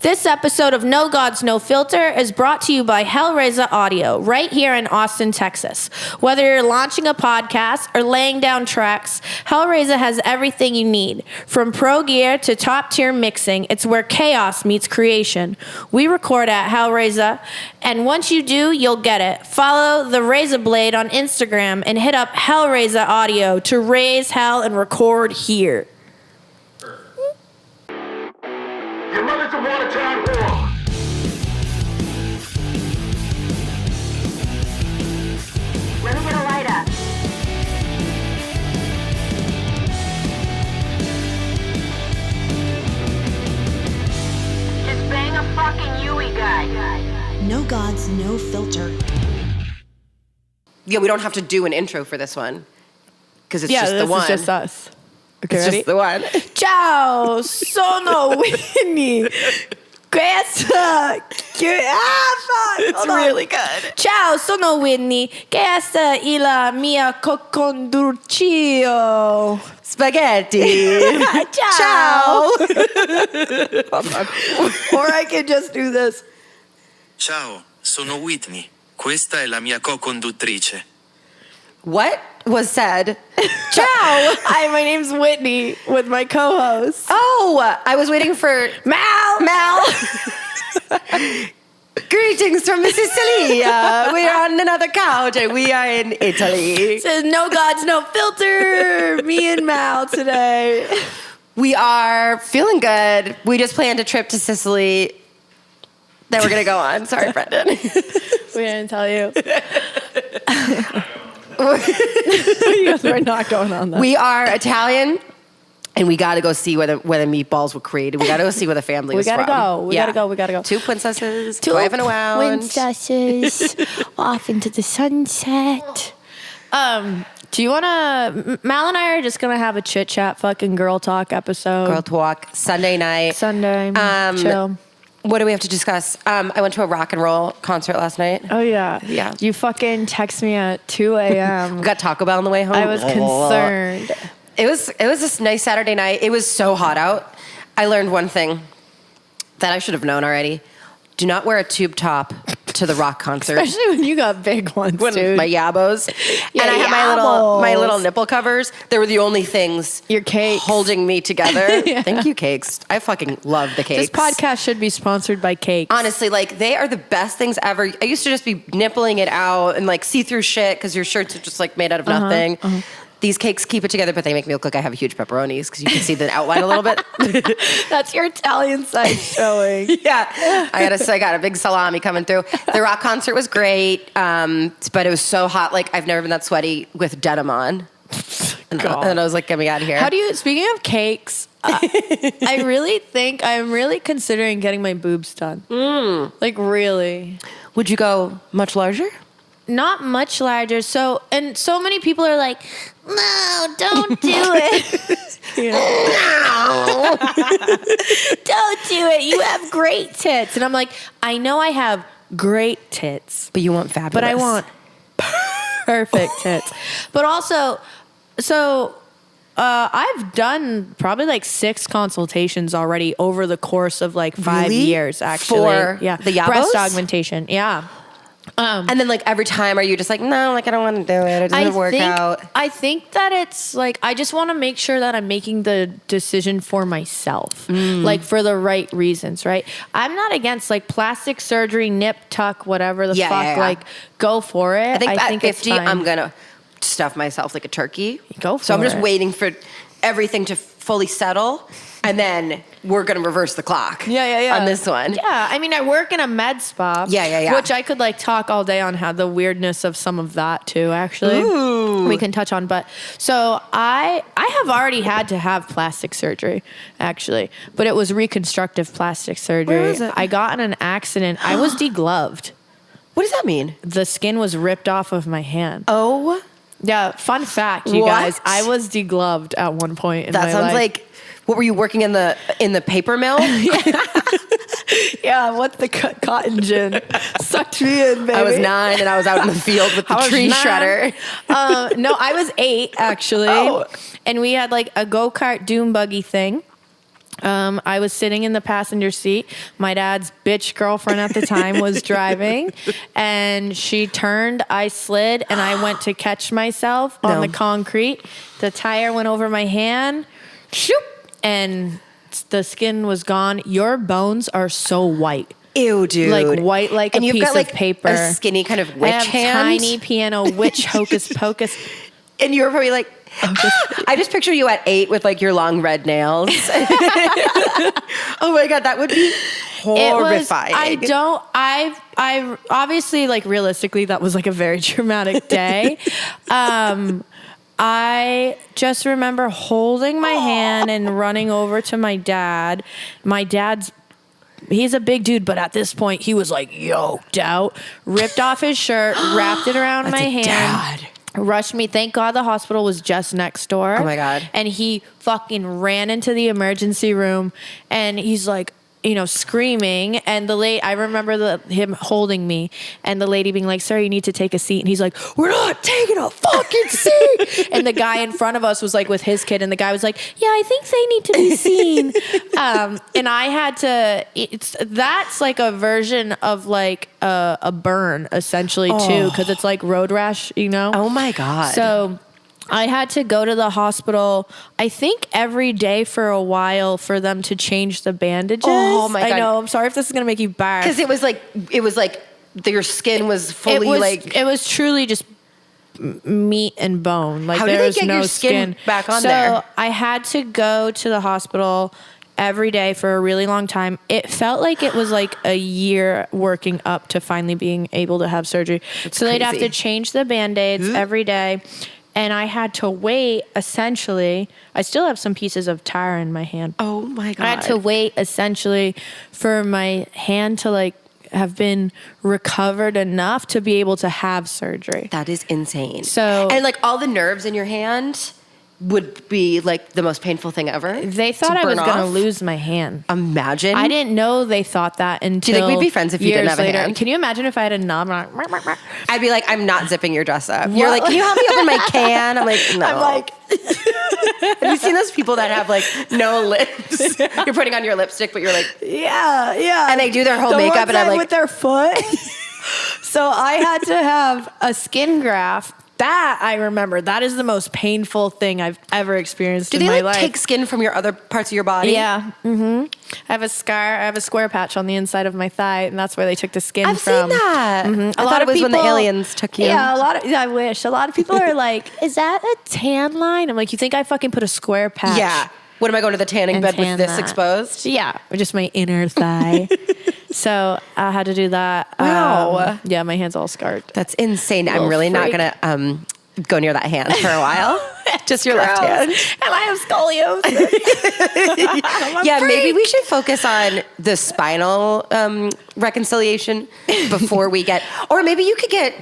This episode of No Gods, No Filter is brought to you by Hellraiser Audio, right here in Austin, Texas. Whether you're launching a podcast or laying down tracks, Hellraiser has everything you need. From pro gear to top-tier mixing, it's where chaos meets creation. We record at Hellraiser, and once you do, you'll get it. Follow the Razor Blade on Instagram and hit up Hellraiser Audio to raise hell and record here. Your mother's a Watertown whore. Let me get a lighter. Just bang a fucking Yui guy. No Gods, No Filter. Yeah, we don't have to do an intro for this one because it's just the one. Yeah, this is just us. Okay, it's ready? just the one. Ciao, sono Winnie. Questa... It's really good. Ciao, sono Whitney. Questa è la mia conduccio. Spaghetti. Ciao. Hold on. Or I could just do this. Ciao, sono Whitney. Questa è la mia co-conduttrice. What was said? Ciao. Hi, my name's Whitney with my co-host. Oh, I was waiting for Mal. Greetings from Sicily. We're on another couch and we are in Italy. Says No Gods, No Filter. Me and Mal today. We are feeling good. We just planned a trip to Sicily that we're going to go on. Sorry, Brendan. We didn't tell you. We're not going on that. We are Italian, and we got to go see where the meatballs were created. We got to go see where the family was from. We gotta go. Two princesses, driving around. Princesses off into the sunset. Do you want to? Mal and I are just gonna have a chit chat, fucking girl talk episode. Girl talk Sunday night. Sunday. Chill. What do we have to discuss? I went to a rock and roll concert last night. Oh yeah. Yeah. You fucking text me at 2 a.m. We got Taco Bell on the way home. I was concerned. It was this nice Saturday night. It was so hot out. I learned one thing that I should have known already. Do not wear a tube top to the rock concert. Especially when you got big ones, dude. My yabos. Yeah, and I had yabos. my little nipple covers. They were the only things Your cakes. holding me together. Yeah. Thanks you, cakes. I fucking love the cakes. This podcast should be sponsored by cakes. Honestly, like, they are the best things ever. I used to just be nippling it out and like see-through shit because your shirts are just like made out of nothing. These cakes keep it together, but they make me look like I have huge pepperonis because you can see the outline a little bit. That's your Italian side showing. Yeah, I got a big salami coming through. The rock concert was great, but it was so hot. Like, I've never been that sweaty with denim on. And I was like, get me out of here. Speaking of cakes, I really think I'm really considering getting my boobs done. Like, really. Would you go much larger? Not much larger. So many people are like, no, don't do it. No. Don't do it. You have great tits. And I'm like, I know I have great tits. But you want fabulous. But I want perfect tits. But also, I've done probably like 6 consultations already over the course of like 5 years, actually. For the yabos? breast augmentation. Yeah. And then, like, every time, are you just like, no, like, I don't want to do it. It doesn't work out. I think that it's like, I just want to make sure that I'm making the decision for myself, like for the right reasons, right? I'm not against like plastic surgery, nip, tuck, whatever the fuck, like go for it. I think at 50, it's fine. I'm going to stuff myself like a turkey. Go for So I'm just it. waiting for everything to fully settle. And then we're going to reverse the clock. Yeah. On this one. Yeah, I mean, I work in a med spa. Yeah. Which I could like talk all day on how the weirdness of some of that too, actually. Ooh. We can touch on. But so I have already had to have plastic surgery, actually. But it was reconstructive plastic surgery. Where was it? I got in an accident. I was degloved. What does that mean? The skin was ripped off of my hand. Oh. Yeah, fun fact, you What? guys. I was degloved at one point in my life. That sounds like, what were you working in the paper mill? Yeah, what's the cotton gin? Sucked me in, baby. I was 9 and I was out in the field with the tree shredder. No, I was 8 actually. Oh. And we had like a go-kart dune buggy thing. I was sitting in the passenger seat. My dad's bitch girlfriend at the time was driving, and she turned, I slid, and I went to catch myself on the concrete. The tire went over my hand, shoop, and the skin was gone. Your bones are so white. Ew, dude. Like white like and a you've piece got, like, of paper. a skinny kind of witch I have hand. tiny piano witch hocus pocus. And you were probably like, I just picture you at 8 with like your long red nails. Oh my God, that would be horrifying. I obviously, like, realistically, that was like a very traumatic day. I just remember holding my hand and running over to my dad. My dad's, he's a big dude, but at this point he was like yoked out, ripped off his shirt, wrapped it around my hand. Dad. Rushed me. Thank God the hospital was just next door. Oh my God. And he fucking ran into the emergency room and he's like, you know, screaming. And I remember him holding me and the lady being like, sir, you need to take a seat. And he's like, we're not taking a fucking seat. And the guy in front of us was like with his kid. And the guy was like, yeah, I think they need to be seen. And I had to, that's like a version of like a burn essentially too. Cause it's like road rash, you know? Oh my God. So I had to go to the hospital, I think every day for a while for them to change the bandages. Oh my God. I know. I'm sorry if this is going to make you barf. Because it was like your skin was fully it was truly just meat and bone. Like How there did they was get no your skin back on so there? I had to go to the hospital every day for a really long time. It felt like it was like a year working up to finally being able to have surgery. So they'd have to change the Band-Aids every day. And I had to wait, essentially. I still have some pieces of tire in my hand. Oh my God. I had to wait, essentially, for my hand to like have been recovered enough to be able to have surgery. That is insane. So- and like all the nerves in your hand would be like the most painful thing ever. They thought I was going to lose my hand. Imagine. I didn't know they thought that until Do you think we'd be friends if you didn't years have a later. hand? Can you imagine if I had a knob? I'd be like, I'm not zipping your dress up. You're like, can you help me open my can? I'm like, no. I'm like, have you seen those people that have like no lips? You're putting on your lipstick, but you're like, yeah. and they do their whole The makeup, ones and I'm that like, with their foot. So I had to have a skin graft. That I remember. That is the most painful thing I've ever experienced do in they my like life. take skin from your other parts of your body? Yeah. Mm-hmm. I have a scar. I have a square patch on the inside of my thigh, and that's where they took the skin I've from. seen that. Mm-hmm. I thought it was when the aliens took you. Yeah, I wish. A lot of people are like, "Is that a tan line?" I'm like, "You think I fucking put a square patch?" Yeah. What am I going to the tanning And bed with tan this that. exposed? Yeah, or just my inner thigh. So I had to do that. Wow. Yeah, my hand's all scarred. That's insane. I'm Little really not freak. gonna go near that hand for a while. Just your left hand. And I have scoliosis. Yeah, maybe we should focus on the spinal reconciliation before we get, or maybe you could get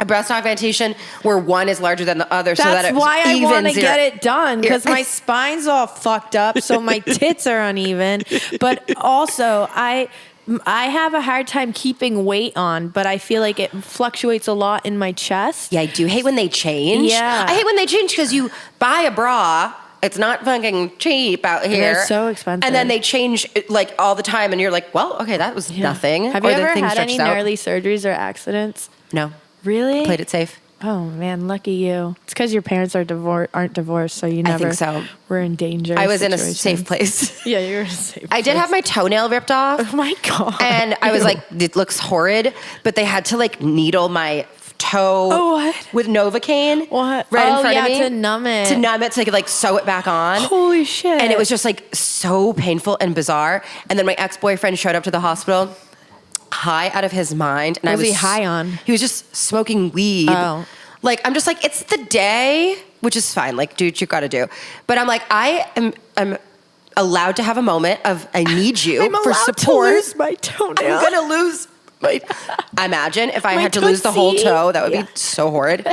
a breast augmentation where one is larger than the other, so that That's it why I want to evens get it done, because your- my spine's all fucked up, so my tits are uneven. But also, I have a hard time keeping weight on, but I feel like it fluctuates a lot in my chest. Yeah, I do hate when they change. Yeah. I hate when they change because you buy a bra. It's not fucking cheap out here. They're so expensive. And then they change like all the time, and you're like, well, okay, that was nothing. Have you Or the ever thing had any stretches out. gnarly surgeries or accidents? No. Really? Played it safe. Oh man, lucky you. It's because your parents aren't divorced, so you I never think so. were in danger. I was in a situations. safe place. Yeah, you were in a safe I did have my toenail ripped off. Oh my God. And I was like, it looks horrid, but they had to like needle my toe Oh, what? with Novocaine. What? Right in Oh, front yeah, of me. to numb it. To numb it so I could like sew it back on. Holy shit. And it was just like so painful and bizarre. And then my ex-boyfriend showed up to the hospital high out of his mind. And What I was was he high on? He was just smoking weed. Oh. Like, I'm just like, it's the day, which is fine. Like, do what you got to do. But I'm like, I'm allowed to have a moment of, I need you I'm for allowed support. to lose my toenail. I'm going to lose my... Imagine if I My had to lose the whole tootsie. toe. That would Yeah. be so horrid.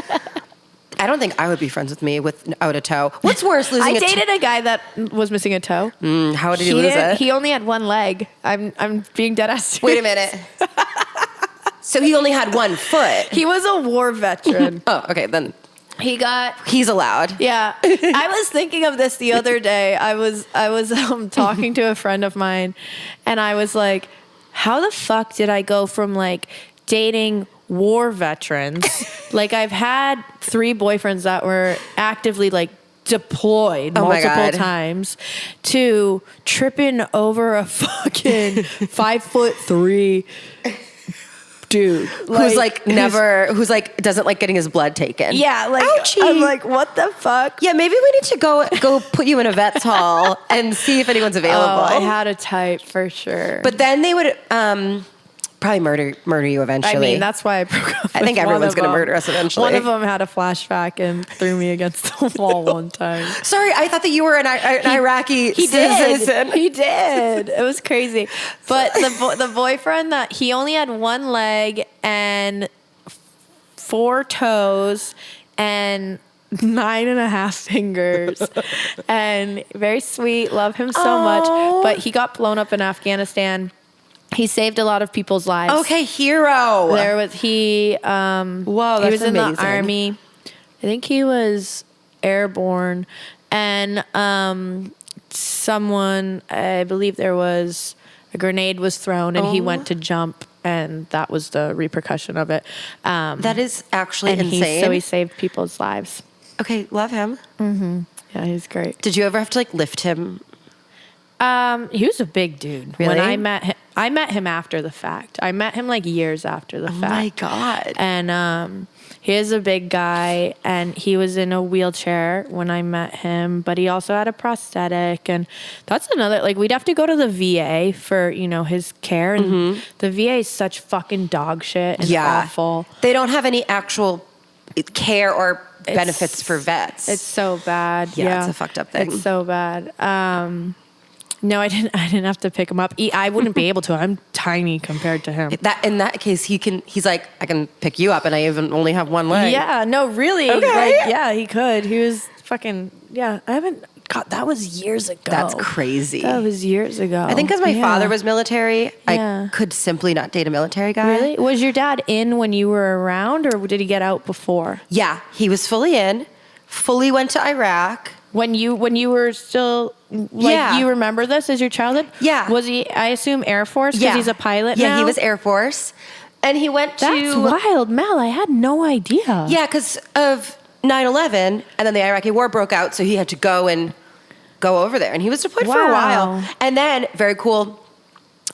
I don't think I would be friends with me without a toe. What's worse, losing I a toe? dated a guy that was missing a toe. How did he lose it? He only had one leg. I'm being dead ass Wait serious. a minute. So he only had one foot. He was a war veteran. Oh, okay, then. He's allowed. Yeah. I was thinking of this the other day. I was talking to a friend of mine, and I was like, how the fuck did I go from like dating war veterans? Like, I've had 3 boyfriends that were actively like deployed multiple times to tripping over a fucking 5'3" dude who's like doesn't like getting his blood taken. Yeah, like ouchie. I'm like, what the fuck? Yeah, maybe we need to go put you in a vet's hall and see if anyone's available. Oh, I had a type for sure. But then they would probably murder you eventually. I mean, that's why I broke up. I think with everyone's going to murder us eventually. One of them had a flashback and threw me against the wall one time. Sorry, I thought that you were an Iraqi citizen. He did. It was crazy. But the boyfriend that he only had 1 leg and 4 toes and 9.5 fingers, and very sweet. Love him so much. But he got blown up in Afghanistan. He saved a lot of people's lives. Okay, hero. There was he. Whoa, that's he was in amazing. the army. I think he was airborne, and someone, I believe there was a grenade was thrown, and he went to jump, and that was the repercussion of it. That is actually and insane. He saved people's lives. Okay, love him. Yeah, he's great. Did you ever have to like lift him? He was a big dude. Really? When I met him after the fact. I met him like years after the fact. Oh my God. And he is a big guy, and he was in a wheelchair when I met him, but he also had a prosthetic. And that's another, like, we'd have to go to the VA for, his care. And the VA is such fucking dog shit and awful. They don't have any actual care or benefits for vets. It's so bad. Yeah, it's a fucked up thing. It's so bad. No, I didn't have to pick him up. I wouldn't be able to. I'm tiny compared to him. In that case, he's like, I can pick you up, and I even only have 1 leg. Yeah, no, really. Okay. Like, yeah, he could. He was fucking, I haven't, God, that was years ago. That's crazy. That was years ago. I think because my father was military, Yeah. I could simply not date a military guy. Really? Was your dad in when you were around, or did he get out before? Yeah, he was fully in, fully went to Iraq. When you were still, you remember this as your childhood? Yeah. Was he, I assume, Air Force, because he's a pilot now? Yeah, he was Air Force. And he went to... That's wild, Mel. I had no idea. Yeah, because of 9/11, and then the Iraqi war broke out, so he had to go over there. And he was deployed for a while. And then, very cool,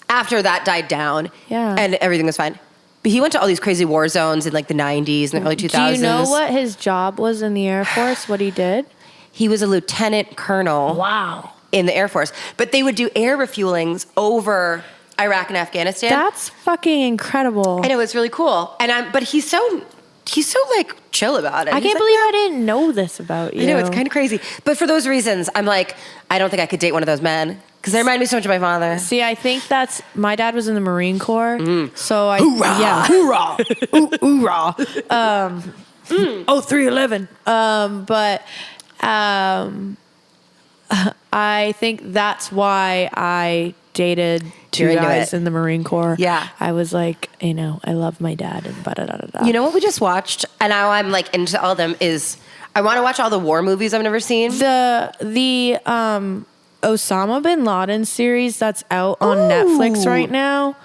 after that died down, and everything was fine. But he went to all these crazy war zones in like the 90s and the early 2000s. Do you know what his job was in the Air Force, what he did? He was a lieutenant colonel. Wow. In the Air Force. But they would do air refuelings over Iraq and Afghanistan. That's fucking incredible. And it was really cool. But he's so like chill about it. I can't believe I didn't know this about you. I know, it's kind of crazy. But for those reasons, I'm like, I don't think I could date one of those men. Because they remind me so much of my father. See, I think my dad was in the Marine Corps. So Hoorah! Yeah. Hoorah! Hoorah! 0311. But I think that's why I dated 2 guys in the Marine Corps. Yeah. I was like, I love my dad and da-da-da-da-da. You know what we just watched? And now I'm like into all of them is, I want to watch all the war movies I've never seen. The Osama bin Laden series that's out on Netflix right now.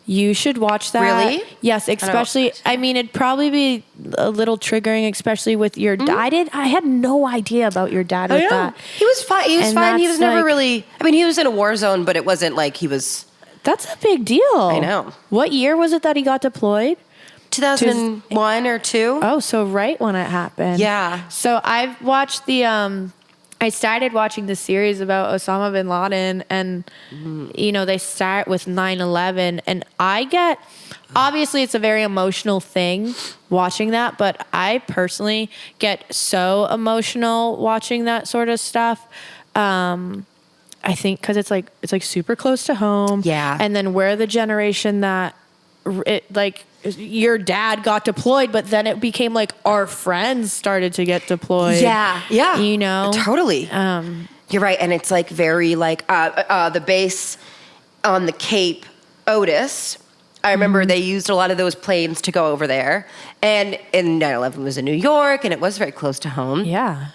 You should watch that. Really? Yes, especially. I mean, it'd probably be a little triggering, especially with your dad. I had no idea about your dad with that. He was fine. He was And fine. He was that's never like- really. I mean, he was in a war zone, but it wasn't like he was. That's a big deal. I know. What year was it that he got deployed? 2001 or 2. Oh, so right when it happened. Yeah. So I've watched I started watching the series about Osama bin Laden, and they start with 9/11, and obviously it's a very emotional thing watching that, but I personally get so emotional watching that sort of stuff. I think because it's like super close to home. Yeah. And then we're the generation that your dad got deployed, but then it became like our friends started to get deployed. Yeah. Totally. You're right, and it's like very like the base on the Cape, Otis. I remember they used a lot of those planes to go over there. And 9/11 was in New York, and it was very close to home. Yeah.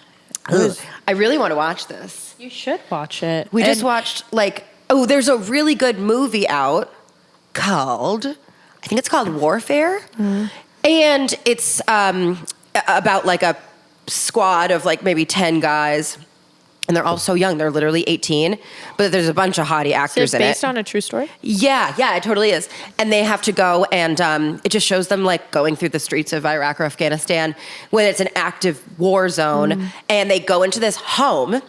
Ugh. I really want to watch this. You should watch it. We just watched, there's a really good movie out called, I think it's called Warfare. And it's about like a squad of like maybe 10 guys. And they're all so young. They're literally 18. But there's a bunch of hottie actors in it. Based on a true story? Yeah, it totally is. And they have to go and it just shows them like going through the streets of Iraq or Afghanistan when it's an active war zone. And they go into this home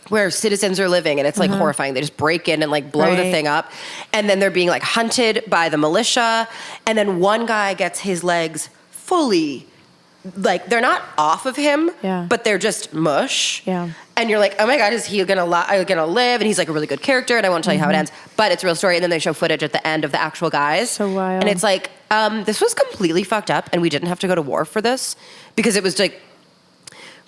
where citizens are living and it's like horrifying. They just break in and like blow the thing up. And then they're being like hunted by the militia. And then one guy gets his legs fully, like they're not off of him, but they're just mush. Yeah. And you're like, oh my God, is he gonna live? And he's like a really good character, and I won't tell you how it ends, but it's a real story. And then they show footage at the end of the actual guys. So wild. And it's like, this was completely fucked up, and we didn't have to go to war for this because it was like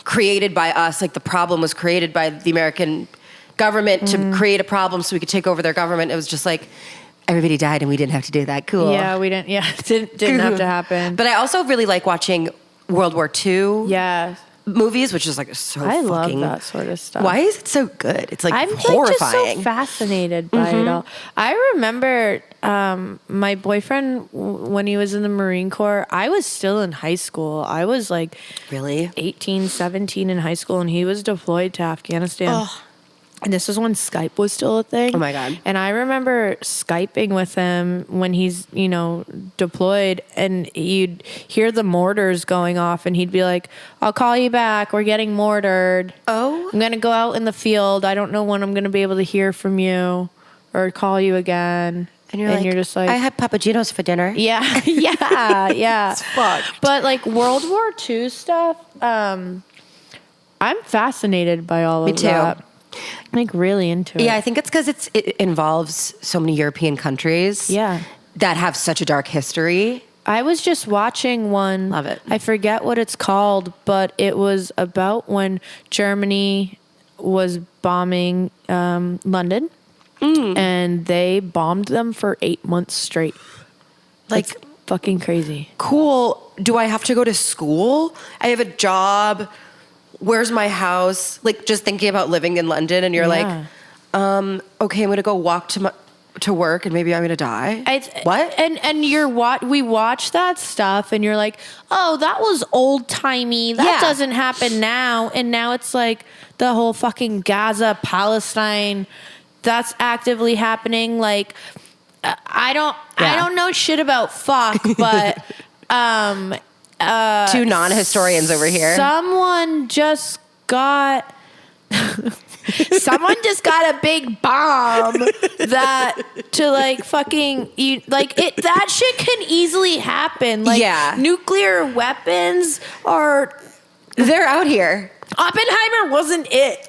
created by us. Like the problem was created by the American government to create a problem so we could take over their government. It was just like everybody died, and we didn't have to do that. Cool. Yeah, we didn't. Yeah, didn't have to happen. But I also really like watching World War II. Yeah. Movies, which is like so I fucking... love that sort of stuff. Why is it so good? It's like I'm horrifying. just so fascinated by it all. I remember my boyfriend, when he was in the Marine Corps, I was still in high school. I was like Really? 18, 17 in high school, and he was deployed to Afghanistan. And this was when Skype was still a thing. Oh my God. And I remember Skyping with him when he's, deployed, and you'd hear the mortars going off, and he'd be like, I'll call you back. We're getting mortared. Oh. I'm going to go out in the field. I don't know when I'm going to be able to hear from you or call you again. And you're just like, I had Papagenos for dinner. yeah, yeah. It's fucked. But like World War II stuff, I'm fascinated by all of that. Me too. Like really into it. Yeah, I think it's because it involves so many European countries. Yeah. That have such a dark history. I was just watching one. Love it. I forget what it's called, but it was about when Germany was bombing London, and they bombed them for 8 months straight. Like it's fucking crazy. Cool. Do I have to go to school? I have a job. Where's my house? Like just thinking about living in London, and you're like, okay, I'm gonna go walk to work, and maybe I'm gonna die. What? And we watch that stuff, and you're like, oh, that was old timey. That doesn't happen now. And now it's like the whole fucking Gaza, Palestine, that's actively happening. Like, I don't know shit about fuck, but. Two non-historians over here. Someone just got a big bomb that to like fucking that shit can easily happen. Like nuclear weapons they're out here. Oppenheimer wasn't it,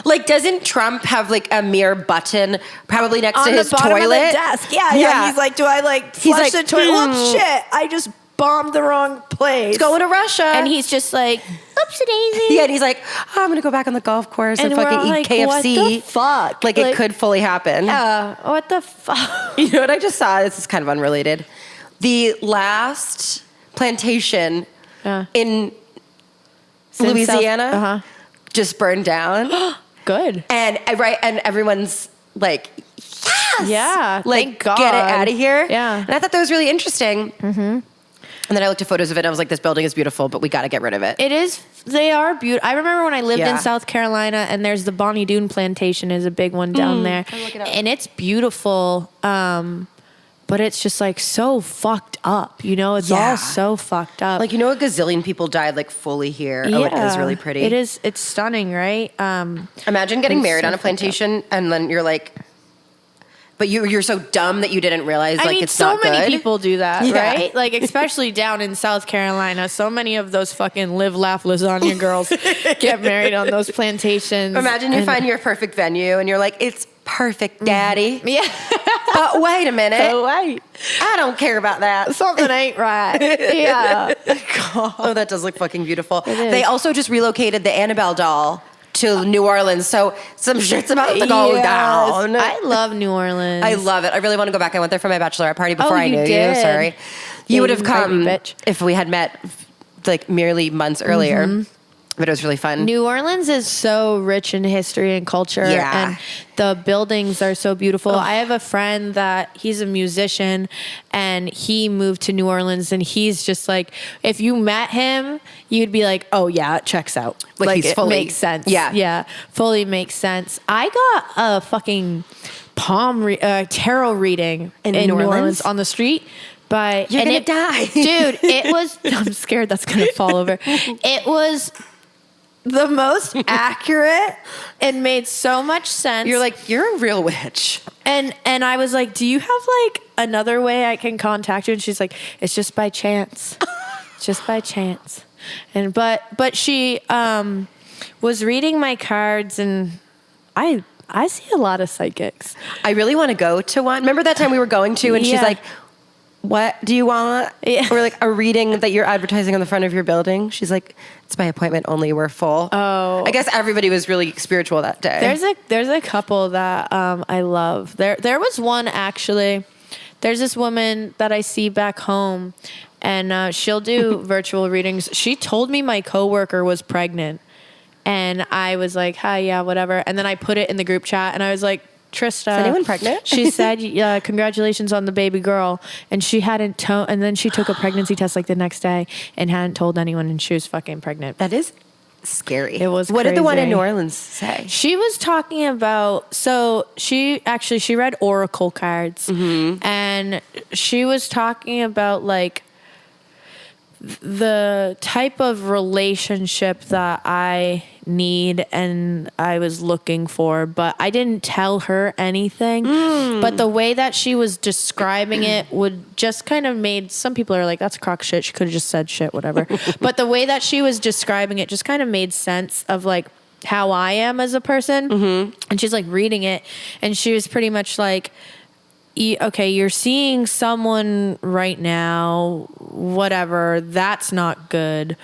Like, doesn't Trump have like a mere button probably next on to the his bottom toilet? of the desk? Yeah. He's like, do I like flush the toilet? Whoops, shit! I just bombed the wrong place. It's going to Russia. And he's just like, oopsie daisy. Yeah, and he's like, I'm gonna go back on the golf course and we're fucking all eat like, KFC. what the fuck? Like it could fully happen. What the fuck? You know what I just saw? This is kind of unrelated. The last plantation in Louisiana just burned down. Good. And everyone's like, yes! Yeah, Like, thank God. get it out of here. Yeah. And I thought that was really interesting. Mm-hmm. And then I looked at photos of it, and I was like, this building is beautiful, but we got to get rid of it. It is. They are beautiful. I remember when I lived in South Carolina, and there's the Bonnie Doon Plantation is a big one down there. Look it up. And it's beautiful. But it's just like so fucked up, It's all so fucked up. Like, a gazillion people died like fully here. Oh, it is really pretty. It is. It's stunning, right? Imagine getting married so on a plantation, and then you're like, but you're so dumb that you didn't realize it's so not good. many people do that, right? Like, especially down in South Carolina, so many of those fucking live, laugh, lasagna girls get married on those plantations. Imagine you find your perfect venue, and you're like, it's perfect, daddy. Yeah. But wait a minute. Oh, wait. I don't care about that. Something ain't right. Yeah. God. Oh, that does look fucking beautiful. They also just relocated the Annabelle doll to New Orleans. So some shit's about to go Yes. down. I love New Orleans. I love it. I really want to go back. I went there for my bachelorette party before I you knew did. you. Sorry. Yeah, You would you have invited come me, bitch. if we had met like merely months earlier. But it was really fun. New Orleans is so rich in history and culture, Yeah. and the buildings are so beautiful. I have a friend that he's a musician, and he moved to New Orleans, and he's just like, if you met him, you'd be like, oh yeah, it checks out. Like he's it fully- makes sense. Yeah. yeah, fully makes sense. I got a fucking tarot reading in New Orleans on the street. But You're gonna die. Dude, it was, I'm scared that's gonna fall over. It was the most accurate and made so much sense. You're like, you're a real witch. and I was like, do you have like another way I can contact you? And she's like, it's just by chance. It's just by chance. And but she was reading my cards, and I see a lot of psychics. I really want to go to one. Remember that time we were going to, and she's Yeah. like, what do you want? Yeah. Or like a reading that you're advertising on the front of your building. She's like, it's by appointment only. We're full. Oh. I guess everybody was really spiritual that day. There's a couple that I love. There was one actually. There's this woman that I see back home, and she'll do virtual readings. She told me my coworker was pregnant, and I was like, "Hi, yeah, whatever." And then I put it in the group chat, and I was like, Trista, Is anyone pregnant? She said, congratulations on the baby girl. And she hadn't told, and then she took a pregnancy test like the next day and hadn't told anyone, and she was fucking pregnant. That is scary. It was What did the one in crazy. New Orleans say? She was talking about, so she read oracle cards, and she was talking about like the type of relationship that I need and I was looking for, but I didn't tell her anything. But the way that she was describing it would just kind of made, some people are like, that's crock shit. She could have just said shit, whatever. But the way that she was describing it just kind of made sense of like how I am as a person. And she's like reading it, and she was pretty much like, okay, you're seeing someone right now, whatever, that's not good.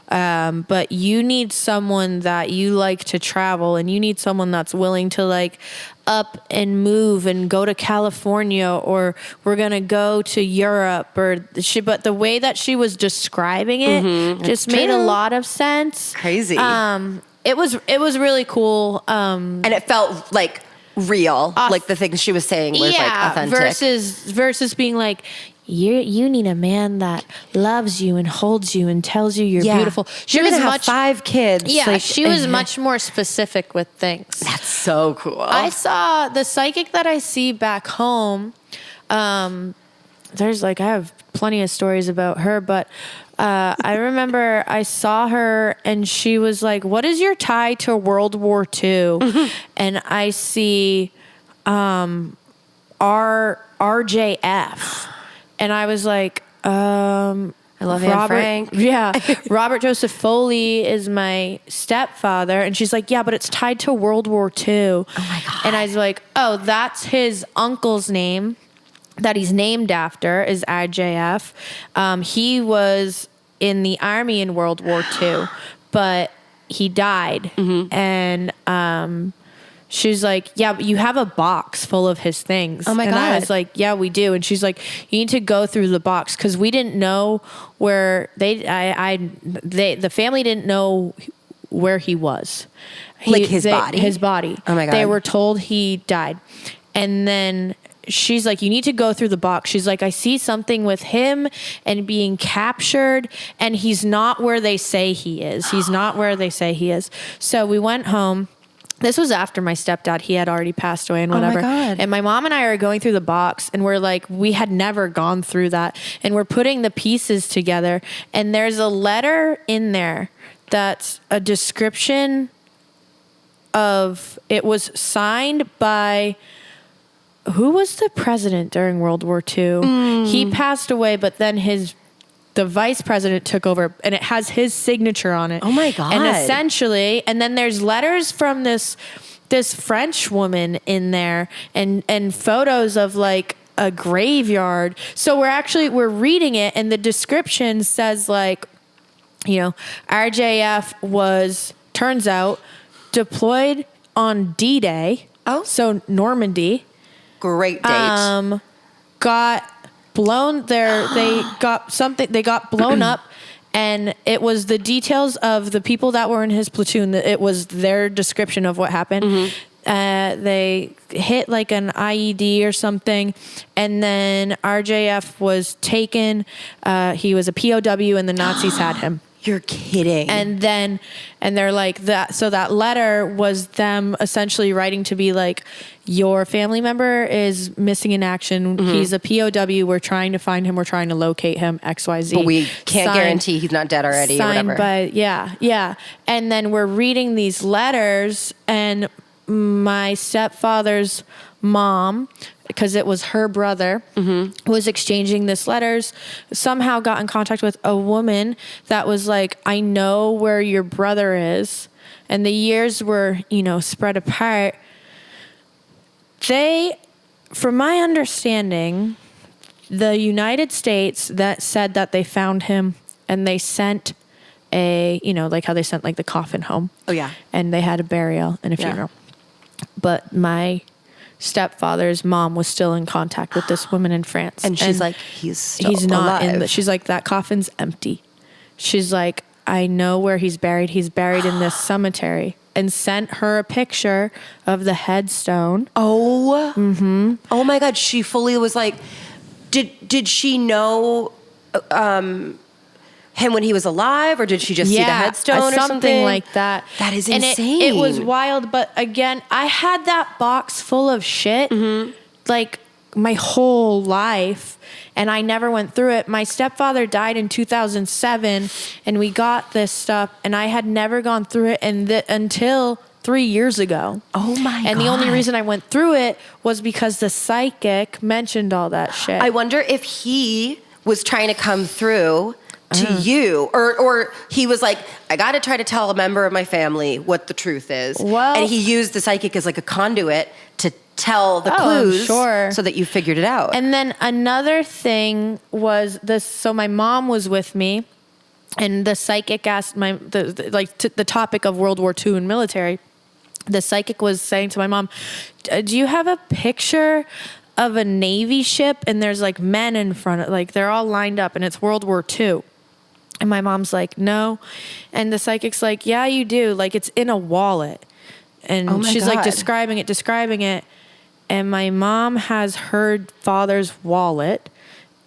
But you need someone that you like to travel, and you need someone that's willing to like up and move and go to California, or we're going to go to Europe, but the way that she was describing it just made a lot of sense. Crazy. It was really cool. And it felt like real. Like the things she was saying was like authentic. versus being like, you need a man that loves you and holds you and tells you you're beautiful. She You're was gonna have much 5 kids. Yeah, Like, she was much more specific with things. That's so cool. I saw the psychic that I see back home. There's like, I have plenty of stories about her, but I remember I saw her and she was like, what is your tie to World War II? And I see RJF. And I was like, I love Anne Frank. Yeah. Robert Joseph Foley is my stepfather. And she's like, yeah, but it's tied to World War II. Oh my God. And I was like, oh, that's his uncle's name that he's named after is IJF. He was in the army in World War II, but he died. And she was like, yeah, but you have a box full of his things. Oh my and I God. was like, yeah, we do. And she's like, you need to go through the box, because we didn't know where the family didn't know where he was. His body? His body. Oh my God. They were told he died. And then she's like, you need to go through the box. She's like, I see something with him and being captured, and he's not where they say he is. He's not where they say he is. So we went home. This was after my stepdad. He had already passed away and whatever. Oh my God. And my mom and I are going through the box, and we're like, we had never gone through that. And we're putting the pieces together. And there's a letter in there that's a description of, it was signed by, who was the president during World War II? He passed away, but then the vice president took over, and it has his signature on it. Oh my God. And essentially, and then there's letters from this French woman in there, and photos of like a graveyard. So we're reading it, and the description says like, RJF turns out, deployed on D-Day. Oh. So Normandy. Great date. Got blown there. They got blown up, and it was the details of the people that were in his platoon. It was their description of what happened. They hit like an IED or something, and then RJF was taken. He was a POW, and the Nazis had him. You're kidding. And they're like that. So that letter was them essentially writing to be like, your family member is missing in action. He's a POW. We're trying to find him. We're trying to locate him. XYZ. But we can't guarantee he's not dead already or whatever. But yeah. And then we're reading these letters, and my stepfather's mom, because it was her brother, was exchanging these letters, somehow got in contact with a woman that was like, I know where your brother is. And the years were, spread apart. From my understanding, the United States that said that they found him, and they sent like how they sent like the coffin home. Oh, yeah. And they had a burial and a funeral. But my stepfather's mom was still in contact with this woman in France. And she's like, he's not alive. She's like, that coffin's empty. She's like, I know where he's buried. He's buried in this cemetery. And sent her a picture of the headstone. Oh. Oh my God. She fully was like, did she know him when he was alive, or did she just see the headstone or something like that? That is and insane. It was wild, but again, I had that box full of shit like my whole life, and I never went through it. My stepfather died in 2007, and we got this stuff, and I had never gone through it until 3 years ago. Oh my God. And the only reason I went through it was because the psychic mentioned all that shit. I wonder if he was trying to come through to you, or he was like, I got to try to tell a member of my family what the truth is. Well, and he used the psychic as like a conduit to tell the clues so that you figured it out. And then another thing was this. So my mom was with me, and the psychic asked the topic of World War II and military. The psychic was saying to my mom, do you have a picture of a Navy ship? And there's like men in front of, like, they're all lined up, and it's World War II. And my mom's like, no. And the psychic's like, yeah, you do. Like, it's in a wallet. And she's like describing it. And my mom has her father's wallet.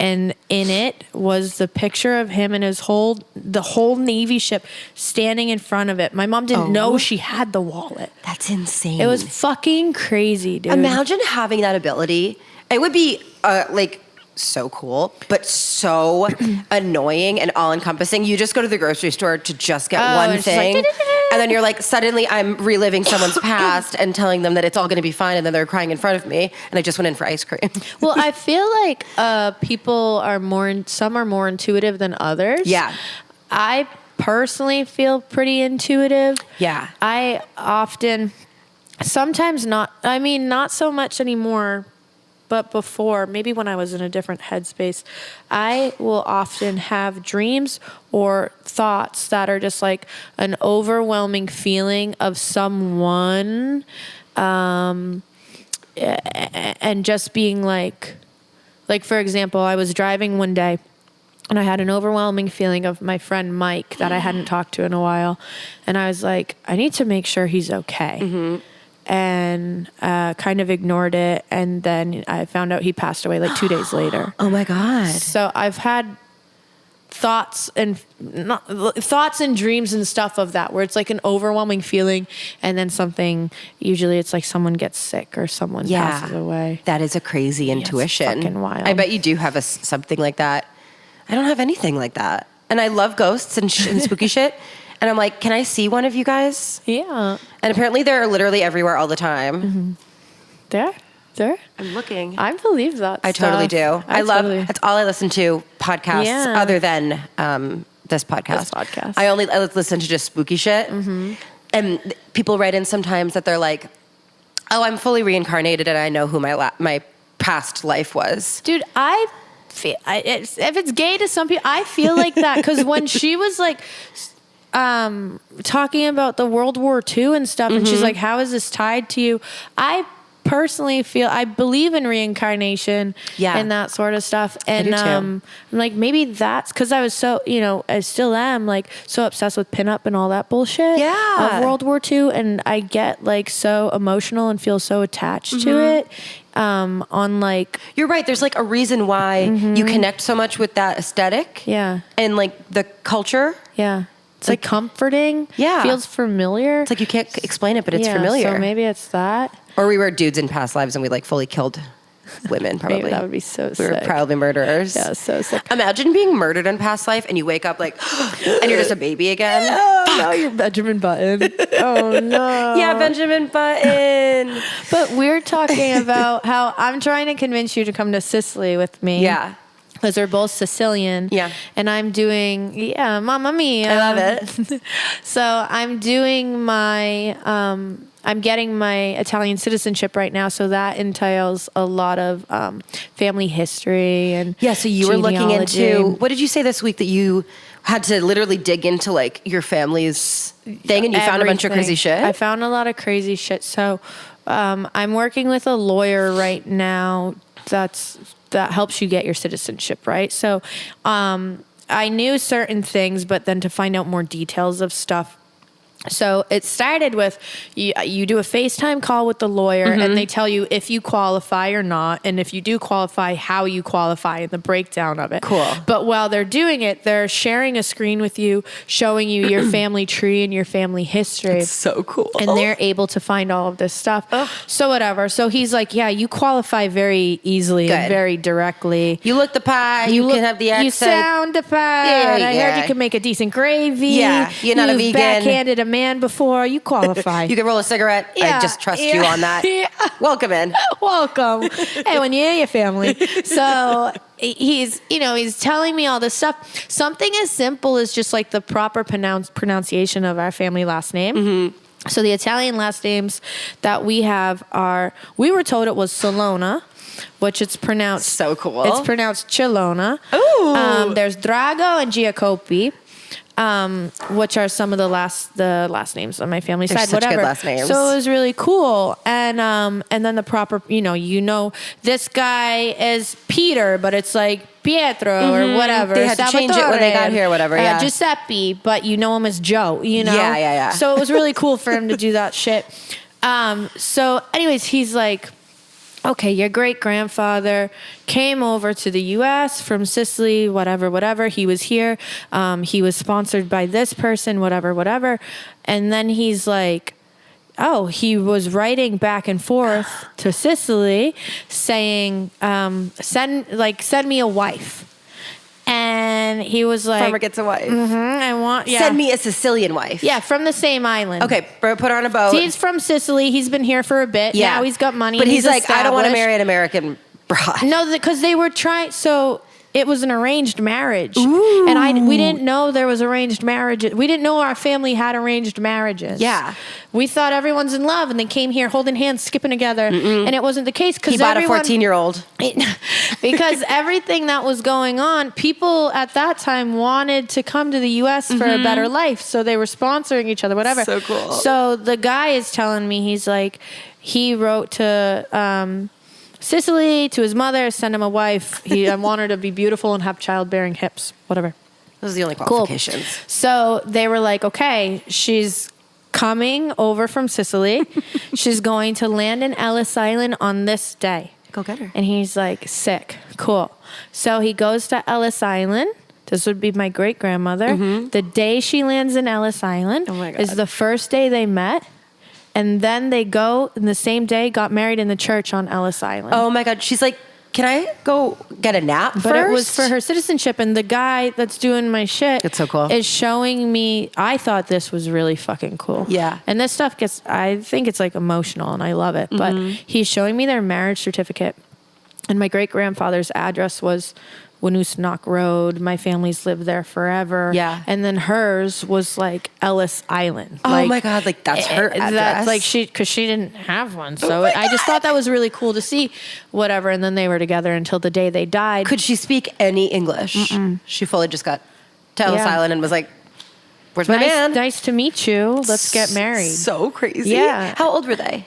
And in it was the picture of him and the whole Navy ship standing in front of it. My mom didn't know she had the wallet. That's insane. It was fucking crazy, dude. Imagine having that ability. It would be so cool, but so annoying and all-encompassing. You just go to the grocery store to just get one thing, and then you're like, suddenly I'm reliving someone's past and telling them that it's all going to be fine, and then they're crying in front of me, and I just went in for ice cream. Well, I feel like people are some are more intuitive than others. Yeah. I personally feel pretty intuitive. Yeah. I often, sometimes not so much anymore, but before, maybe when I was in a different headspace, I will often have dreams or thoughts that are just like an overwhelming feeling of someone, and just being like, for example, I was driving one day, and I had an overwhelming feeling of my friend Mike that I hadn't talked to in a while. And I was like, I need to make sure he's okay. And kind of ignored it. And then I found out he passed away like 2 days later. Oh my God. So I've had thoughts and dreams and stuff of that, where it's like an overwhelming feeling, and then something, usually it's like someone gets sick or someone passes away. That is a crazy intuition. It's fucking wild. I bet you do have something like that. I don't have anything like that. And I love ghosts and spooky shit. And I'm like, can I see one of you guys? Yeah. And apparently they're literally everywhere all the time. There? I'm looking. I believe that. I totally do. That's all I listen to, podcasts, Yeah. other than this podcast. I listen to just spooky shit. And people write in sometimes that they're like, oh, I'm fully reincarnated and I know who my past life was. Dude, if it's gay to some people, I feel like that, because when she was like, talking about the World War II and stuff, and she's like, how is this tied to you? I personally feel, I believe in reincarnation and that sort of stuff. And I'm like, maybe that's because I was so, I still am like so obsessed with pinup and all that bullshit of World War II. And I get like so emotional and feel so attached to it. On like, you're right. There's like a reason why you connect so much with that aesthetic. Yeah. And like the culture. Yeah. It's like comforting. Yeah. Feels familiar. It's like you can't explain it, but it's familiar. So maybe it's that. Or we were dudes in past lives and we like fully killed women, probably. Maybe that would be so sick. We were probably murderers. Yeah, so sick. Imagine being murdered in past life and you wake up like, and you're just a baby again. Oh, no, you're Benjamin Button. Oh, no. Yeah, Benjamin Button. But we're talking about how I'm trying to convince you to come to Sicily with me. Yeah. Because they're both Sicilian. Yeah. And I'm doing, Mamma Mia. I love it. So I'm doing my, I'm getting my Italian citizenship right now. So that entails a lot of family history and so you were looking into, what did you say this week that you had to literally dig into like your family's thing and you found a bunch of crazy shit? I found a lot of crazy shit. So I'm working with a lawyer right now that helps you get your citizenship, right? So I knew certain things, but then to find out more details of stuff. So it started with you do a FaceTime call with the lawyer and they tell you if you qualify or not. And if you do qualify, how you qualify and the breakdown of it. Cool. But while they're doing it, they're sharing a screen with you, showing you your family tree and your family history. It's so cool. And they're able to find all of this stuff. So whatever. So he's like, yeah, you qualify very easily and very directly. You look the part. You can have the accent. You sound the part. I heard you can make a decent gravy. Yeah. You're not a vegan. You've backhanded a man before. You qualify. You can roll a cigarette. I just trust you on that. Welcome in. Welcome. Hey, when you're your family. So he's telling me all this stuff. Something as simple as just like the proper pronunciation of our family last name. So the Italian last names that we have we were told it was Solona, which it's pronounced so cool. It's pronounced Chilona. Ooh. There's Drago and Giacoppi. Which are some of the last names on my family They're side, such whatever. good last names. So it was really cool. And then the proper, this guy is Peter, but it's like Pietro or whatever. They had to change it when they got here, whatever, yeah. Giuseppe, but you know him as Joe, Yeah. So it was really cool for him to do that shit. So anyways, he's like, okay, your great-grandfather came over to the U.S. from Sicily, whatever. He was here. He was sponsored by this person, whatever. And then he's like, he was writing back and forth to Sicily saying, send me a wife. And he was like, Farmer gets a wife. I want, Send me a Sicilian wife. Yeah, from the same island. Okay, put her on a boat. He's from Sicily. He's been here for a bit. Yeah. Now he's got money. But he's like, I don't want to established. marry an American broad. No, because they were trying. So it was an arranged marriage. Ooh. And we didn't know there was arranged marriage. We didn't know our family had arranged marriages. Yeah. We thought everyone's in love and they came here holding hands, skipping together. And it wasn't the case. He bought a 14-year-old. Because everything that was going on, people at that time wanted to come to the U.S. for a better life. So they were sponsoring each other, whatever. So cool. So the guy is telling me, he's like, he wrote to Sicily, to his mother, send him a wife. I want her to be beautiful and have childbearing hips, whatever. Those are the only qualifications. Cool. So they were like, okay, she's coming over from Sicily. She's going to land in Ellis Island on this day. Go get her. And he's like, sick. Cool. So he goes to Ellis Island. This would be my great-grandmother. The day she lands in Ellis Island is the first day they met. And then they go in the same day, got married in the church on Ellis Island. Oh my God. She's like, can I go get a nap But it was for her citizenship. And the guy that's doing my shit It's so cool. is showing me. I thought this was really fucking cool. Yeah. And this stuff I think it's like emotional and I love it. But he's showing me their marriage certificate. And my great-grandfather's address was Winusinok Road. My family's lived there forever. Yeah. And then hers was like Ellis Island. Oh my God. Like that's her address. That's like because she didn't have one. So I just thought that was really cool to see, whatever. And then they were together until the day they died. Could she speak any English? She fully just got to Ellis Island and was like, Where's my man? Nice to meet you. Let's get married. So crazy. Yeah. How old were they?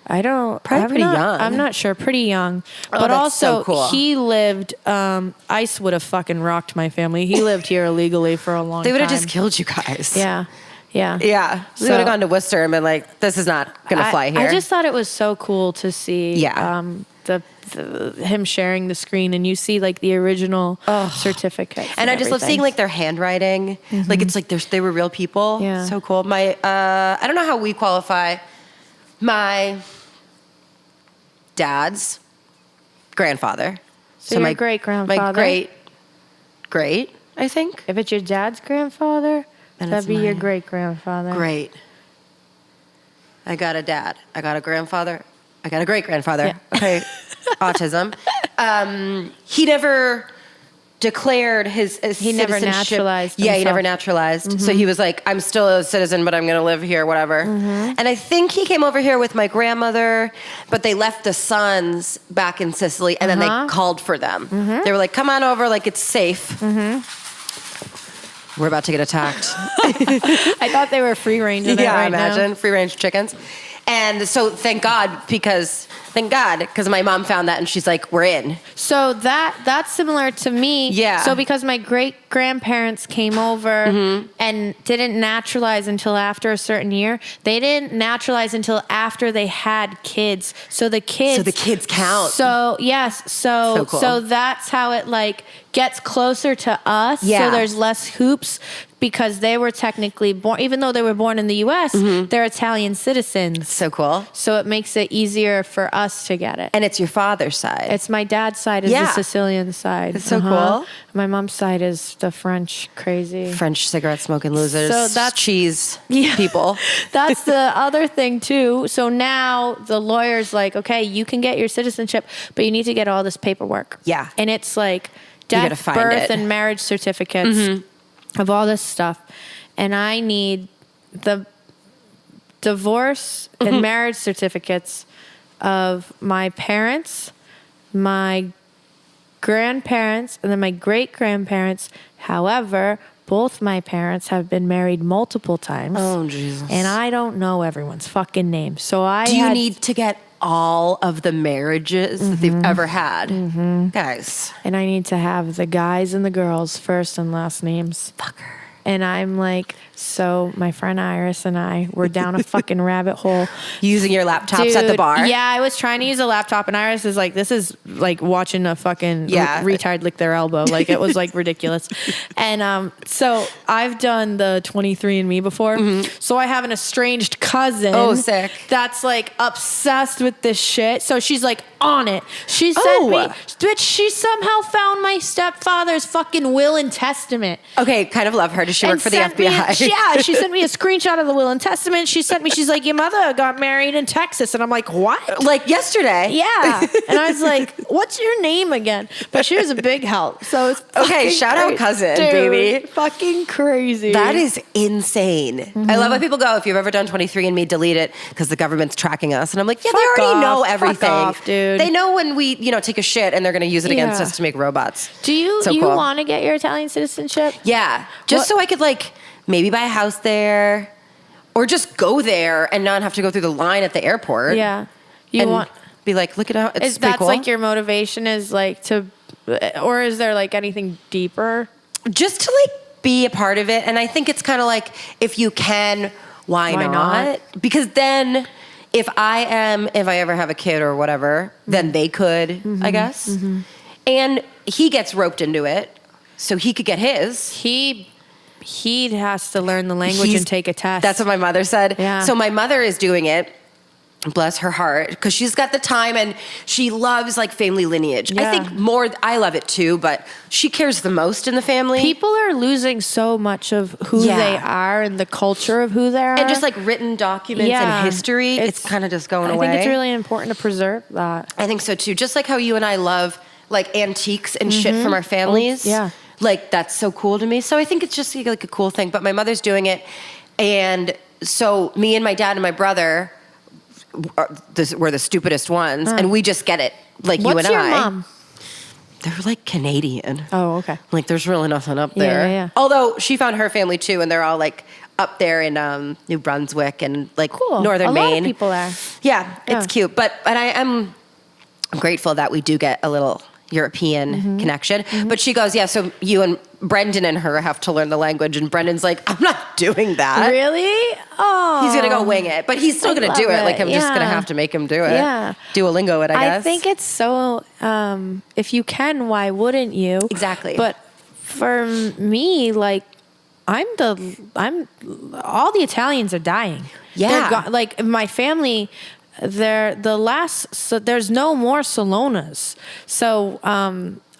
Probably pretty young. I'm not sure. Pretty young. Oh, But that's also, so cool. he lived, ICE would have fucking rocked my family. He lived here illegally for a long time. They would have just killed you guys. Yeah. Yeah. Yeah. They would have gone to Worcester and been like, this is not going to fly here. I just thought it was so cool to see Yeah. him sharing the screen, and you see like the original certificate. And I just love seeing like their handwriting. Like it's like they were real people. Yeah. So cool. My I don't know how we qualify. My dad's grandfather. So your great-grandfather. My great, I think. If it's your dad's grandfather, Then that'd it's be your mine. great-grandfather. Great. I got a dad. I got a grandfather. I got a great-grandfather. Yeah. Okay. Autism. He never declared his He never citizenship. naturalized Yeah, he himself. never naturalized. So he was like, I'm still a citizen, but I'm going to live here, whatever. And I think he came over here with my grandmother, but they left the sons back in Sicily, and then they called for them. They were like, come on over, like it's safe. We're about to get attacked. I thought they were free range. Yeah, right imagine free range chickens. And so thank God because my mom found that and she's like, we're in. So that's similar to me. Yeah. So because my great grandparents came over and didn't naturalize until after a certain year, they didn't naturalize until after they had kids. So the kids count. So yes. So cool. that's how it like gets closer to us. Yeah. So there's less hoops because they were technically born, even though they were born in the U.S., they're Italian citizens. So cool. So it makes it easier for us to get it. And it's your father's side. It's my dad's side is the Yeah. Sicilian side. It's so cool. My mom's side is the French crazy. French cigarette smoking losers. So that's- cheese Yeah. people. That's the other thing too. So now the lawyer's like, okay, you can get your citizenship, but you need to get all this paperwork. Yeah. And it's like gotta death, find birth, it. and marriage certificates of all this stuff. And I need the divorce and marriage certificates of my parents, my grandparents, and then my great grandparents. However, both my parents have been married multiple times. Oh, Jesus. And I don't know everyone's fucking name. So Do you need to get all of the marriages that they've ever had? Guys. And I need to have the guys and the girls' first and last names. Fucker. And I'm like, so my friend Iris and I were down a fucking rabbit hole. Using your laptops at the Dude, bar? Yeah, I was trying to use a laptop, and Iris is like, this is like watching a fucking Yeah. retard lick their elbow. Like, it was like ridiculous. And so I've done the 23andMe before. So I have an estranged cousin. Oh, sick. That's like obsessed with this shit. So she's like on it. She sent me, bitch, she somehow found my stepfather's fucking will and testament. Okay, kind of love her. Does she work And for the sent me FBI? yeah, she sent me a screenshot of the will and testament. She's like, your mother got married in Texas. And I'm like, what? Like yesterday. Yeah. And I was like, what's your name again? But she was a big help. So it's Okay, fucking shout out crazy. cousin, Dude, baby. Fucking crazy. That is insane. I love how people go, if you've ever done 23andMe, delete it because the government's tracking us. And I'm like, yeah, Fuck they already off. know Fuck everything. off, dude. They know when we, take a shit and they're going to use it against Yeah. us to make robots. Do you So cool. want to get your Italian citizenship? Yeah. Just so I could maybe buy a house there or just go there and not have to go through the line at the airport. Yeah. You and want be like, look at how it's pretty that's cool. like your motivation is like to, or is there like anything deeper? Just to be a part of it. And I think it's kind of like, if you can, why not? Because then if I ever have a kid or whatever, then they could, I guess. And he gets roped into it, so he could get his. He has to learn the language and take a test. That's what my mother said. Yeah. So my mother is doing it. Bless her heart, because she's got the time and she loves family lineage. Yeah. I think I love it too, but she cares the most in the family. People are losing so much of who Yeah. they are and the culture of who they are. and just written documents and history, it's kind of just going away. I think it's really important to preserve that. I think so too. Just like how you and I love antiques and shit from our families. yeah. That's so cool to me. So I think it's just a cool thing. But my mother's doing it. And so me and my dad and my brother, we're the stupidest ones. And we just get it. You and I. What's your mom? they're like Canadian. Oh, okay. Like there's really nothing up Yeah, there. yeah. Although she found her family too, and they're all like up there in New Brunswick and like Cool. northern a Maine. lot of people are. Yeah, Yeah. it's cute. But I'm grateful that we do get a little European connection. But she goes, yeah, so you and Brendan and her have to learn the language. And Brendan's like, I'm not doing that. Really? Oh. He's going to go wing it. But he's still I going to do love it. Like, it. I'm just going to Yeah. have to make him do it. Yeah. Duolingo it, I guess. I think it's so, if you can, why wouldn't you? Exactly. But for me, like, all the Italians are dying. Yeah. Like my family, so there's no more Salonas. So,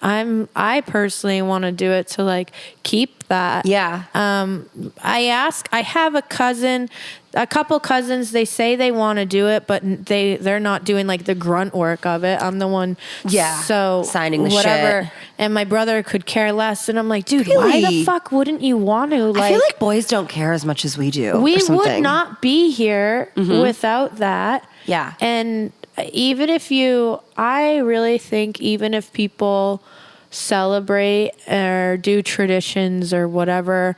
I personally want to do it to like keep that. Yeah. I have a couple cousins, they say they want to do it, but they're not doing like the grunt work of it. I'm the one. Yeah. So Signing the whatever. shit. And my brother could care less. And I'm like, dude, why the Really? fuck wouldn't you want to? I feel like boys don't care as much as we do. We or would something. not be here without that. Yeah. And I really think even if people celebrate or do traditions or whatever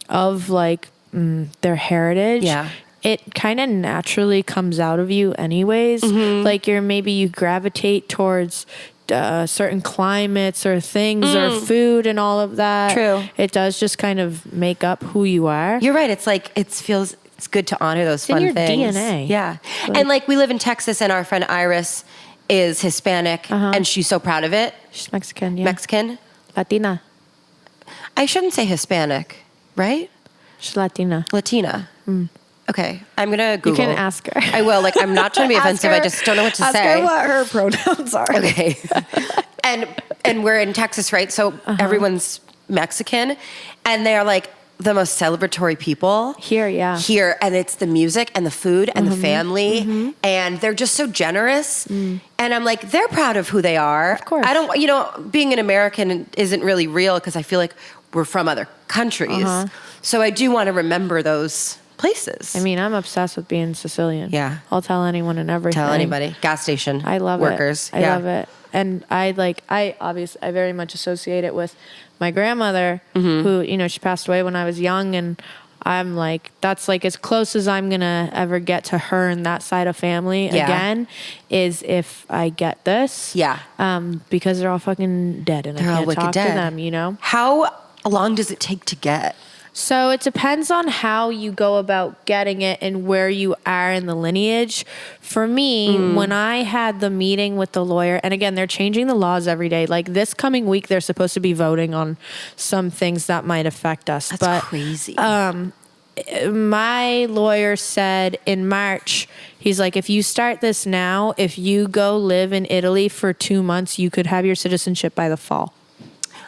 of like their heritage, Yeah. it kind of naturally comes out of you anyways. Like you gravitate towards certain climates or things or food and all of that. True. It does just kind of make up who you are. You're right. It's like, it's good to honor those in fun your things. DNA. Yeah. And like we live in Texas and our friend Iris is Hispanic and she's so proud of it. She's Mexican, yeah. Mexican. Latina. I shouldn't say Hispanic, right? She's Latina. Latina. Okay. I'm going to Google. You can ask her. I will. Like, I'm not trying to be Ask offensive. her- I just don't know what to ask say. her what her pronouns are. Okay. and we're in Texas, right? So everyone's Mexican and they're like the most celebratory people Here, yeah. here, and it's the music and the food and the family and they're just so generous and I'm like, they're proud of who they are. Of course. I don't, being an American isn't really real because I feel like we're from other countries. So I do want to remember those places. I mean, I'm obsessed with being Sicilian. Yeah. I'll tell anyone and everything. Tell anybody. Gas station I love workers. it. I love it. And I very much associate it with my grandmother who, she passed away when I was young. And I'm like, that's like as close as I'm going to ever get to her and that side of family again is if I get this. Yeah. Because they're all fucking dead and They're I all can't wicked talk dead. to them, How long does it take to get? So it depends on how you go about getting it and where you are in the lineage. For me, when I had the meeting with the lawyer, and again, they're changing the laws every day. Like this coming week, they're supposed to be voting on some things that might affect us. That's crazy. My lawyer said in March, he's like, if you start this now, if you go live in Italy for 2 months, you could have your citizenship by the fall.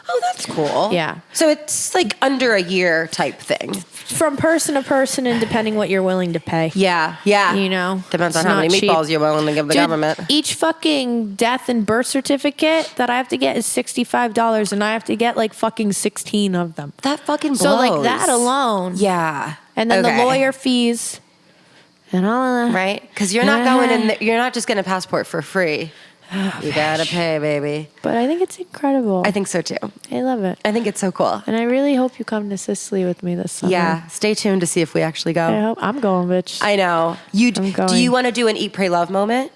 Oh, that's cool. Yeah. So it's like under a year type thing. From person to person and depending what you're willing to pay. Yeah. it's Depends on how not many cheap. meatballs you're willing to give the Dude, government. Each fucking death and birth certificate that I have to get is $65 and I have to get like fucking 16 of them. That fucking blows. So like that alone. Yeah. And then Okay. the lawyer fees and all of that. Right? Because you're not going in, you're not just getting a passport for free. You gotta pay, baby. But I think it's incredible. I think so too. I love it. I think it's so cool. And I really hope you come to Sicily with me this summer. Yeah. Stay tuned to see if we actually go. I hope I'm going, bitch. I know. I'm Do going. you want to do an Eat, Pray, Love moment?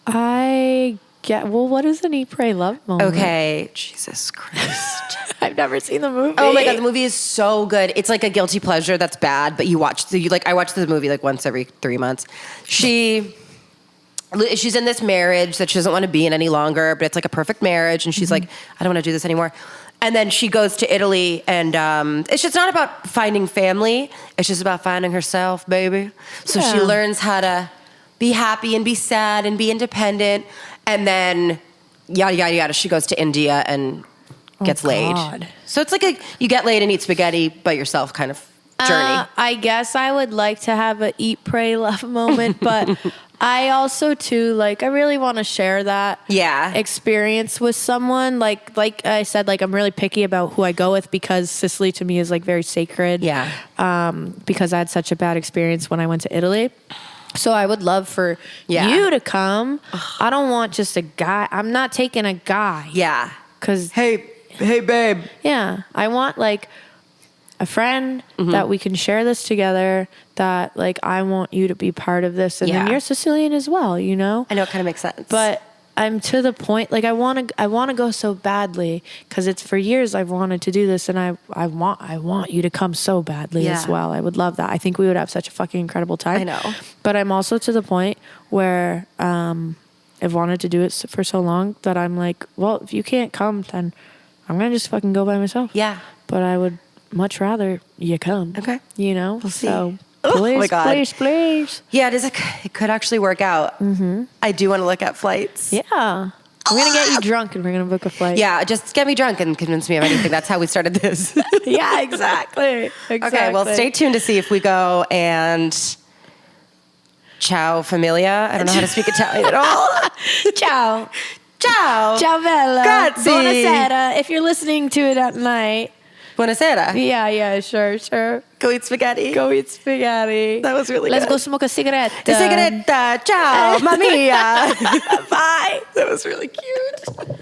What is an Eat, Pray, Love moment? Okay. Jesus Christ. I've never seen the movie. Oh my God, the movie is so good. It's like a guilty pleasure that's bad, but I watch the movie like once every 3 months. She's in this marriage that she doesn't want to be in any longer, but it's like a perfect marriage. And she's like, I don't want to do this anymore. And then she goes to Italy and it's just not about finding family. It's just about finding herself, baby. So she Yeah. learns how to be happy and be sad and be independent. And then yada, yada, yada. She goes to India and gets laid. God. So it's like you get laid and eat spaghetti by yourself kind of journey. I guess I would like to have a Eat, Pray, Love moment, but I also too, like, I really want to share that experience with someone. Like I said, like, I'm really picky about who I go with because Sicily to me is like very sacred. Yeah. Because I had such a bad experience when I went to Italy. So I would love for you to come. I don't want just a guy. I'm not taking a guy. Yeah. Because, Hey, babe. yeah, I want like a friend that we can share this together, that like I want you to be part of this. And then you're Sicilian as well, you know? I know, it kind of makes sense. But I'm to the point, like I want to go so badly, because it's for years I've wanted to do this, and I want you to come so badly as well. I would love that. I think we would have such a fucking incredible time. I know. But I'm also to the point where I've wanted to do it for so long that I'm like, well, if you can't come, then I'm gonna just fucking go by myself. Yeah. But I would much rather you come. Okay. You know? We'll see. So Oh my God. please. Yeah, it could actually work out. Mm-hmm. I do want to look at flights. Yeah. We're going to get you drunk and we're going to book a flight. Yeah, just get me drunk and convince me of anything. That's how we started this. Yeah, exactly. Okay, well, stay tuned to see if we go and ciao familia. I don't know how to speak Italian at all. Ciao. Ciao. Ciao bella. Grazie. Buonasera. If you're listening to it at night. Buonasera. Yeah, sure. Go eat spaghetti. Go eat spaghetti. That was really Let's good. go smoke a cigarette. Cigaretta. Ciao. Mamma mia. Bye. That was really cute.